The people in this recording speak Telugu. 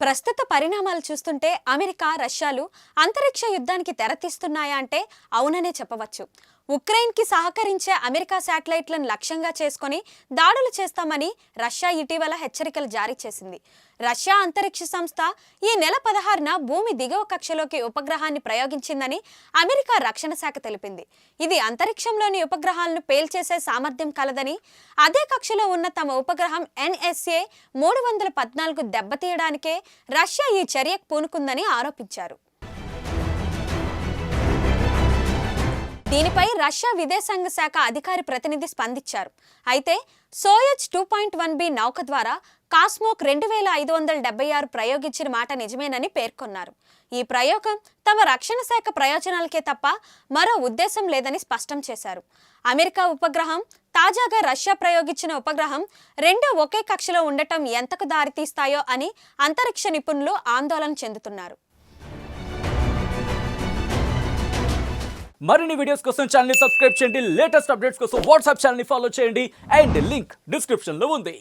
ప్రస్తుత పరిణామాలు చూస్తుంటే అమెరికా, రష్యాలు అంతరిక్ష యుద్ధానికి తెరతీస్తున్నాయా అంటే అవుననే చెప్పవచ్చు. ఉక్రెయిన్కి సహకరించే అమెరికా శాటిలైట్లను లక్ష్యంగా చేసుకొని దాడులు చేస్తామని రష్యా ఇటీవల హెచ్చరికలు జారీ చేసింది. రష్యా అంతరిక్ష సంస్థ ఈ నెల 16న భూమి దిగువ కక్షలోకి ఉపగ్రహాన్ని ప్రయోగించిందని అమెరికా రక్షణ శాఖ తెలిపింది. ఇది అంతరిక్షంలోని ఉపగ్రహాలను పేల్చేసే సామర్థ్యం కలదని, అదే కక్షలో ఉన్న తమ ఉపగ్రహం NSA 314 దెబ్బతీయడానికే రష్యా ఈ చర్యకు పూనుకుందని ఆరోపించారు. దీనిపై రష్యా విదేశాంగ శాఖ అధికారి ప్రతినిధి స్పందించారు. అయితే సోయజ్ 2.1B నౌక ద్వారా కాస్మోక్ 2576 ప్రయోగించిన మాట నిజమేనని పేర్కొన్నారు. ఈ ప్రయోగం తమ రక్షణ శాఖ ప్రయోజనాలకే తప్ప మరో ఉద్దేశం లేదని స్పష్టం చేశారు. అమెరికా ఉపగ్రహం, తాజాగా రష్యా ప్రయోగించిన ఉపగ్రహం రెండూ ఒకే కక్షలో ఉండటం ఎంతకు దారితీస్తాయో అని అంతరిక్ష నిపుణులు ఆందోళన చెందుతున్నారు. మరిన్ని వీడియోస్ కోసం ఛానల్ ని సబ్స్క్రైబ్ చేయండి. లేటెస్ట్ అప్డేట్స్ కోసం వాట్సాప్ ఛానల్ ని ఫాలో చేయండి. అండ్ లింక్ డిస్క్రిప్షన్ లో ఉంది.